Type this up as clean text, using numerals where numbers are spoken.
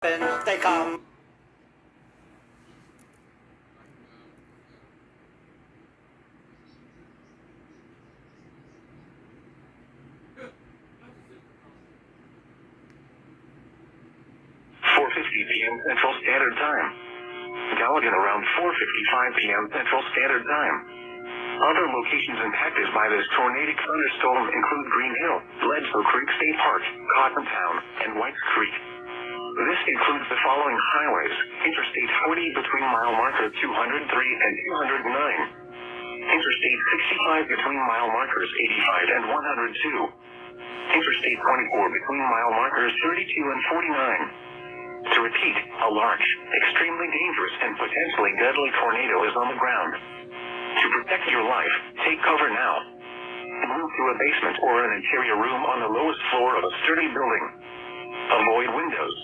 They come. p.m. Central Standard Time. Gallatin around 4:55 p.m. Central Standard Time. Other locations impacted by this tornadic thunderstorm include Green Hill, Bledsoe Creek State Park, Cottontown, and Whites Creek. This includes the following highways: Interstate 40 between mile markers 203 and 209. Interstate 65 between mile markers 85 and 102. Interstate 24 between mile markers 32 and 49. To repeat, a large, extremely dangerous and potentially deadly tornado is on the ground. To protect your life, take cover now. Move to a basement or an interior room on the lowest floor of a sturdy building. Avoid windows,